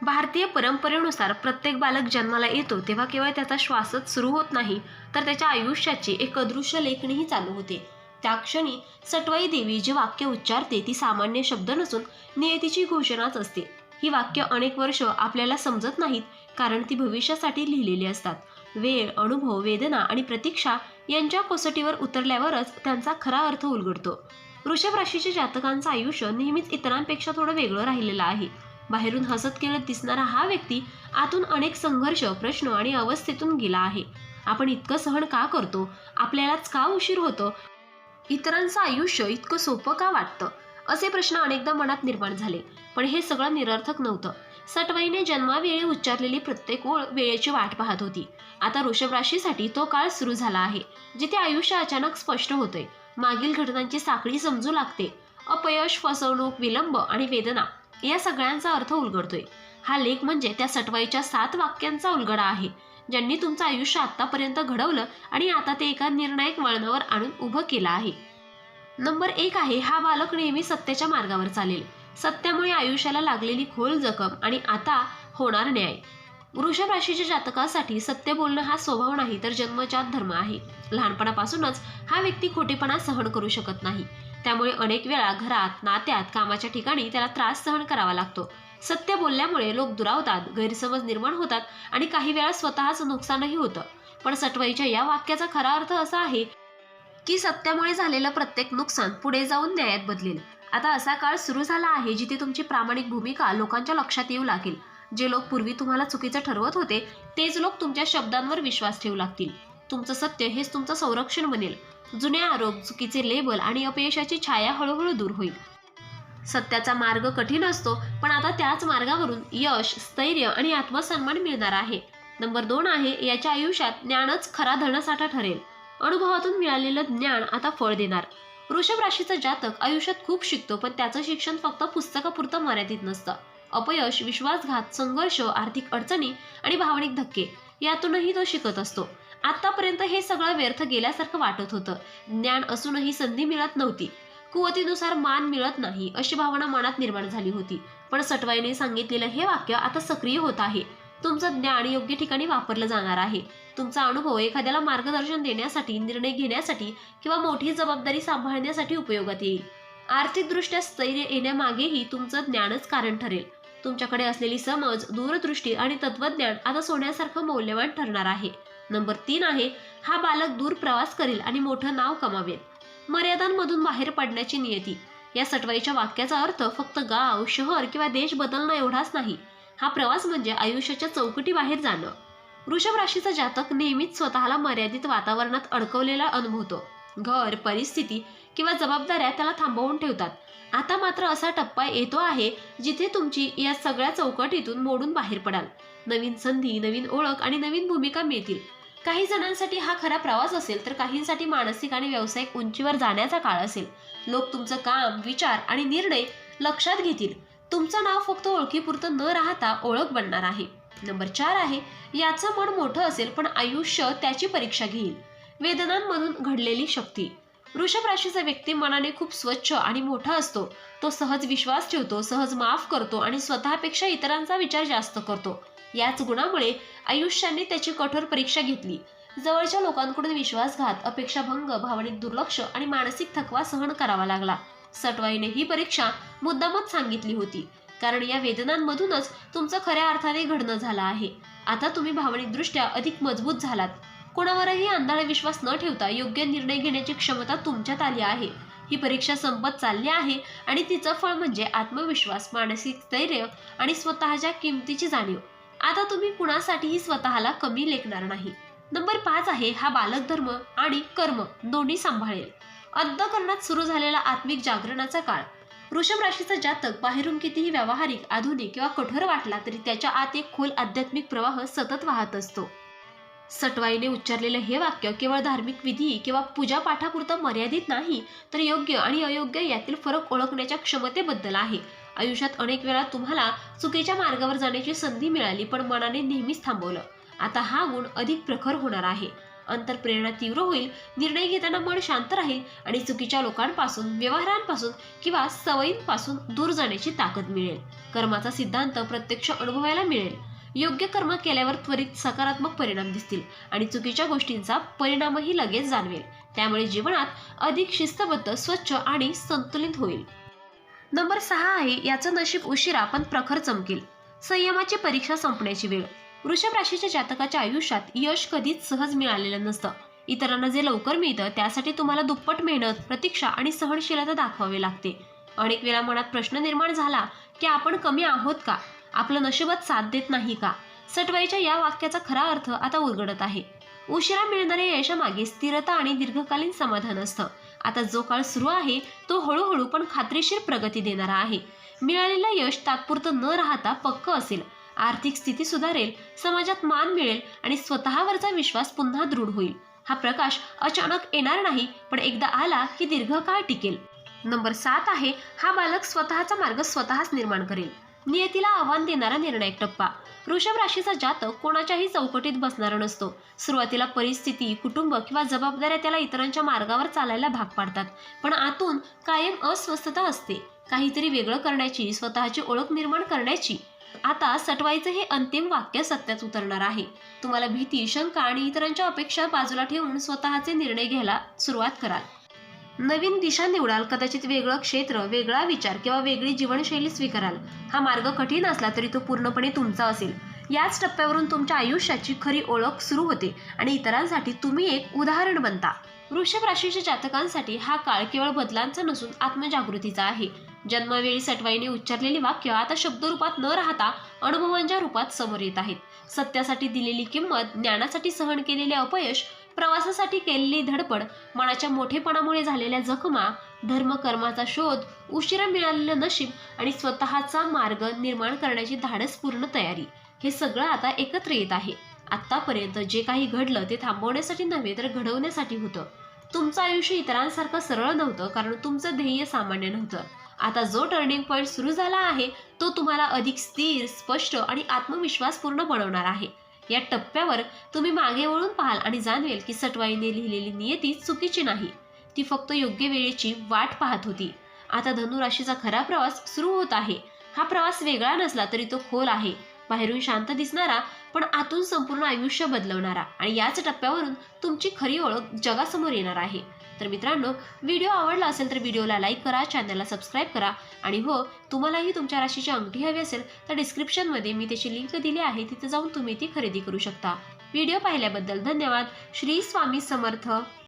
भारतीय परंपरेनुसार प्रत्येक बालक जन्माला येतो तेव्हा केवळ त्याचा श्वासच सुरू होत नाही, तर त्याच्या आयुष्याची एक अदृश्य लेखणीही चालू होते. त्या क्षणी सटवाई देवी जे वाक्य उच्चारते ती सामान्य शब्द नसून नियतीची घोषणाच असते. ही वाक्य अनेक वर्ष आपल्याला समजत नाहीत, कारण ती भविष्यासाठी लिहिलेली असतात. वेळ, अनुभव, वेदना आणि प्रतीक्षा यांच्या कसोटीवर उतरल्यावरच त्यांचा खरा अर्थ उलगडतो. वृषभ राशीच्या जातकांचं आयुष्य नेहमीच इतरांपेक्षा थोडं वेगळं राहिलेलं आहे. बाहेरून हसत खेळत दिसणारा हा व्यक्ती आतून अनेक संघर्ष, प्रश्न आणि अवस्थेतून गेला आहे. आपण इतकं सहन का करतो? आपल्यालाच का उशीर होतो? इतरांचं आयुष्य इतकं सोपं का वाटतं? असे प्रश्न अनेकदा मनात निर्माण झाले. पण हे सगळं निरर्थक नव्हतं. सटवाईने जन्मावेळी उच्चारलेली प्रत्येक ओळ वेळेची वाट पाहत होती. आता वृषभ राशीसाठी तो काळ सुरू झाला आहे, जिथे आयुष्य अचानक स्पष्ट होतंय. मागील घटनांची साखळी समजू लागते. अपयश, फसवणूक, विलंब आणि वेदना या सगळ्यांचा अर्थ उलगडतोय. हा लेख म्हणजे त्या सटवाईच्या 7 वाक्यांचा उलगडा आहे, ज्यांनी तुमचं आयुष्य आतापर्यंत घडवलं आणि आता ते एका निर्णायक वळणावर आणून उभं केलं आहे. नंबर 1 आहे, हा बालक नेहमी सत्याच्या मार्गावर चालेल. सत्यामुळे आयुष्याला लागलेली खोल जखम आणि आता होणार न्याय. वृषभ राशीच्या जातकासाठी सत्य बोलणं हा स्वभाव नाही, तर जन्मजात धर्म आहे. लहानपणापासूनच हा व्यक्ती खोटेपणा सहन करू शकत नाही. त्यामुळे अनेक वेळा घरात, नात्यात, कामाच्या ठिकाणी त्याला त्रास सहन करावा लागतो. सत्य बोलल्यामुळे लोक दुरावतात, गैरसमज निर्माण होतात आणि काही वेळा स्वतःच नुकसानही होतं. पण सटवाईच्या या वाक्याचा खरा अर्थ असा आहे की सत्यामुळे झालेलं प्रत्येक नुकसान पुढे जाऊन न्यायात बदलेल. आता असा काळ सुरू झाला आहे जिथे तुमची प्रामाणिक भूमिका लोकांच्या लक्षात येऊ लागेल. जे लोक पूर्वी तुम्हाला चुकीचं ठरवत होते, तेच लोक तुमच्या शब्दांवर विश्वास ठेवू लागतील. तुमचं सत्य हेच तुमचं संरक्षण बनेल. जुने आरोप, चुकीचे लेबल आणि अपयशाची छाया हळूहळू दूर होईल. सत्याचा मार्ग कठीण असतो, पण आता त्याच मार्गावरून यश, स्थैर्य आणि आत्मसन्मान मिळणार आहे. नंबर 2 आहे, याच्या आयुष्यात ज्ञानच खरा धनसाठा ठरेल. अनुभवातून मिळालेलं ज्ञान आता फळ देणार. वृषभ राशीचा जातक आयुष्यात खूप शिकतो, पण त्याचं शिक्षण फक्त पुस्तकापुरतं मर्यादित नसतं. अपयश, विश्वासघात, संघर्ष, आर्थिक अडचणी आणि भावनिक धक्के यातूनही तो शिकत असतो. आतापर्यंत हे सगळं व्यर्थ गेल्यासारखं वाटत होतं. ज्ञान असूनही संधी मिळत नव्हती. कुवतीनुसार मान मिळत नाही, अशी भावना मनात निर्माण झाली होती. पण सटवाईने सांगितलेलं हे वाक्य आता सक्रिय होत आहे. तुमचं ज्ञान योग्य ठिकाणी वापरलं जाणार आहे. तुमचा अनुभव एखाद्याला मार्गदर्शन देण्यासाठी, निर्णय घेण्यासाठी किंवा मोठी जबाबदारी सांभाळण्यासाठी उपयोगात येईल. आर्थिकदृष्ट्या स्थैर्य येण्यामागेही तुमचं ज्ञानच कारण ठरेल. तुमच्याकडे असलेली समज, दूरदृष्टी आणि तत्वज्ञान आता सोन्यासारखं मौल्यवान ठरणार आहे. नंबर 3 आहे, हा बालक दूर प्रवास करेल आणि मोठं नाव कमावेल. मर्यादांमधून बाहेर पडण्याची नियती. या सटवाईच्या वाक्याचा अर्थ फक्त गाव, शहर किंवा देश बदलणं एवढाच नाही. हा प्रवास म्हणजे आयुष्याच्या चौकटी बाहेर जाणं. वृषभ राशीचा जातक नेहमीच स्वतःला मर्यादित वातावरणात अडकवलेला अनुभवतो. घर, परिस्थिती किंवा जबाबदाऱ्या त्याला थांबवून ठेवतात. आता मात्र असा टप्पा येतो आहे जिथे तुमची या सगळ्या चौकटीतून मोडून बाहेर पडाल. नवीन संधी, नवीन ओळख आणि नवीन भूमिका मिळतील. काही जणांसाठी हा खरा प्रवास असेल, तर काहींसाठी मानसिक आणि व्यावसायिक उंचीवर जाण्याचा काळ असेल. लोक तुमचं काम, विचार आणि निर्णय लक्षात घेतील. तुमचं नाव फक्त ओळखीपुरतं न राहता ओळख बनणार आहे. नंबर 4 आहे, याचं मन मोठं असेल, पण आयुष्य त्याची परीक्षा घेईल. वेदनांमधून घडलेली शक्ती. वृषभ राशीचा व्यक्ती मनाने खूप स्वच्छ आणि मोठा असतो. तो सहज विश्वास ठेवतो, सहज माफ करतो आणि स्वतःपेक्षा इतरांचा विचार जास्त करतो. याच गुणामुळे आयुष्याने त्याची कठोर परीक्षा घेतली. जवळच्या लोकांकडून विश्वासघात, अपेक्षाभंग, भावनिक दुर्लक्ष आणि मानसिक थकवा सहन करावा लागला. सटवाईने ही परीक्षा मुद्दामच सांगितली होती, कारण या वेदनांमधूनच तुमचं खऱ्या अर्थाने घडणं झालं आहे. आता तुम्ही भावनिकदृष्ट्या अधिक मजबूत झालात. कोणावरही अंधाळा विश्वास न ठेवता योग्य निर्णय घेण्याची क्षमता तुमच्यात आली आहे. ही परीक्षा संपत चालली आहे आणि तिचं फळ म्हणजे आत्मविश्वास, मानसिक स्थैर्य आणि स्वतःच्या किमतीची जाणीव. आता तुम्ही कुणासाठीही स्वतःला कमी लेखणार नाही. नंबर 5 आहे, हा बालक धर्म आणि कर्म दोन्ही सांभाळेल. अंतःकरणात सुरू झालेला आत्मिक जागरणाचा काळ. वृषभ राशीचा जातक बाहेरून कितीही व्यावहारिक, आधुनिक किंवा कठोर वाटला तरी त्याच्या आत एक खोल आध्यात्मिक प्रवाह सतत वाहत असतो. सटवाईने उच्चारलेलं हे वाक्य केवळ धार्मिक विधी किंवा पूजापाठापुरतं मर्यादित नाही, तर योग्य आणि अयोग्य यातील फरक ओळखण्याच्या क्षमतेबद्दल आहे. आयुष्यात अनेक वेळा तुम्हाला चुकीच्या मार्गावर जाण्याची संधी मिळाली, पण मनाने नेहमीच थांबवलं. आता हा गुण अधिक प्रखर होणार आहे. अंतरप्रेरणा तीव्र होईल, निर्णय घेताना मन शांत राहील आणि चुकीच्या लोकांपासून, व्यवहारांपासून किंवा सवयींपासून दूर जाण्याची ताकद मिळेल. कर्माचा सिद्धांत प्रत्यक्ष अनुभवायला मिळेल. योग्य कर्म केल्यावर त्वरित सकारात्मक परिणाम दिसतील आणि चुकीच्या गोष्टींचा परिणामही लगेच जाणवेल. त्यामुळे जीवनात अधिक शिस्तबद्ध, स्वच्छ आणि संतुलित होईल. नंबर 6 आहे, याचं नशीब उशिरा पण प्रखर चमकेल. संयमाची परीक्षा संपण्याची वेळ. वृषभ राशीच्या जातकाच्या आयुष्यात यश कधीच सहज मिळालेलं नसतं. इतरांना जे लवकर मिळतं त्यासाठी तुम्हाला दुप्पट मेहनत, प्रतीक्षा आणि सहनशीलता दाखवावी लागते. अनेक वेळा मनात प्रश्न निर्माण झाला की आपण कमी आहोत का, आपलं नशीबच साथ देत नाही का. सटवाईच्या या वाक्याचा खरा अर्थ आता उलगडत आहे. उशिरा मिळणाऱ्या यशामागे स्थिरता आणि दीर्घकालीन समाधान असतं. आता जो काळ सुरू आहे तो हळूहळू पण खात्रीशीर प्रगती देणारा आहे. मिळालेलं यश तात्पुरतं न राहता पक्क असेल. आर्थिक स्थिती सुधारेल, समाजात मान मिळेल आणि स्वतःवरचा विश्वास पुन्हा दृढ होईल. हा प्रकाश अचानक येणार नाही, पण एकदा आला की दीर्घकाळ टिकेल. नंबर 7 आहे, हा बालक स्वतःचा मार्ग स्वतःच निर्माण करेल. नियतीला आव्हान देणारा निर्णायक टप्पा. वृषभ राशीचा जातक कोणाच्याही चौकटीत बसणारा नसतो. सुरुवातीला परिस्थिती, कुटुंब किंवा जबाबदाऱ्या त्याला इतरांच्या मार्गावर चालायला भाग पाडतात, पण आतून कायम अस्वस्थता असते. काहीतरी वेगळं करण्याची, स्वतःची ओळख निर्माण करण्याची. आता सटवाईचं हे अंतिम वाक्य सत्यात उतरणार आहे. तुम्हाला भीती, शंका आणि इतरांच्या अपेक्षा बाजूला ठेवून स्वतःचे निर्णय घ्यायला सुरुवात कराल. नवीन दिशा निवडाल, कदाचित वेगळं क्षेत्र, वेगळा विचार किंवा वेगळी जीवनशैली स्वीकाराल. हा मार्ग कठीण असला तरी तो पूर्णपणे तुमचा असेल. याच टप्प्यावरून तुमच्या आयुष्याची खरी ओळख सुरू होते आणि इतरांसाठी तुम्ही एक उदाहरण बनता. वृषभ राशीच्या जातकांसाठी हा काळ केवळ बदलांचा नसून आत्मजागृतीचा आहे. जन्मवेळी सटवाईने उच्चारलेली वाक्य आता शब्दरूपात न राहता अनुभवांच्या रूपात समोर येत आहेत. सत्यासाठी दिलेली किंमत, ज्ञानासाठी सहन केलेले अपयश, प्रवासासाठी केलेली धडपड, मनाच्या मोठेपणामुळे झालेल्या जखमा, धर्म कर्माचा शोध, उशिरा मिळालेलं नशीब आणि स्वतःचा मार्ग निर्माण करण्याची धाडसपूर्ण तयारी, हे सगळं आता एकत्र येत आहे. आत्तापर्यंत जे काही घडलं ते थांबवण्यासाठी नव्हे तर घडवण्यासाठी होतं. तुमचं आयुष्य इतरांसारखं सरळ नव्हतं कारण तुमचं ध्येय सामान्य नव्हतं. आता जो टर्निंग पॉईंट सुरू झाला आहे तो तुम्हाला अधिक स्थिर, स्पष्ट आणि आत्मविश्वासपूर्ण बनवणार आहे. या टप्प्यावर तुम्ही मागे वळून पाहाल आणि जाणवेल की सटवाईने लिहिलेली नियती चुकीची नाही, ती फक्त योग्य वेळेची वाट पाहत होती. आता धनु राशीचा खरा प्रवास सुरू होत आहे. हा प्रवास वेगळा नसला तरी तो खोल आहे, बाहेरून शांत दिसणारा पण आतून संपूर्ण आयुष्य बदलवणारा. आणि याच टप्प्यावरून तुमची खरी ओळख जगासमोर येणार आहे. तर मित्रांनो, व्हिडिओ आवडला असेल तर व्हिडिओला लाईक करा, चॅनलला सबस्क्राईब करा आणि हो, तुम्हालाही तुमच्या राशीची अंगठी हवी असेल तर डिस्क्रिप्शनमध्ये मी त्याची लिंक दिली आहे, तिथे जाऊन तुम्ही ती खरेदी करू शकता. व्हिडिओ पाहिल्याबद्दल धन्यवाद. श्री स्वामी समर्थ.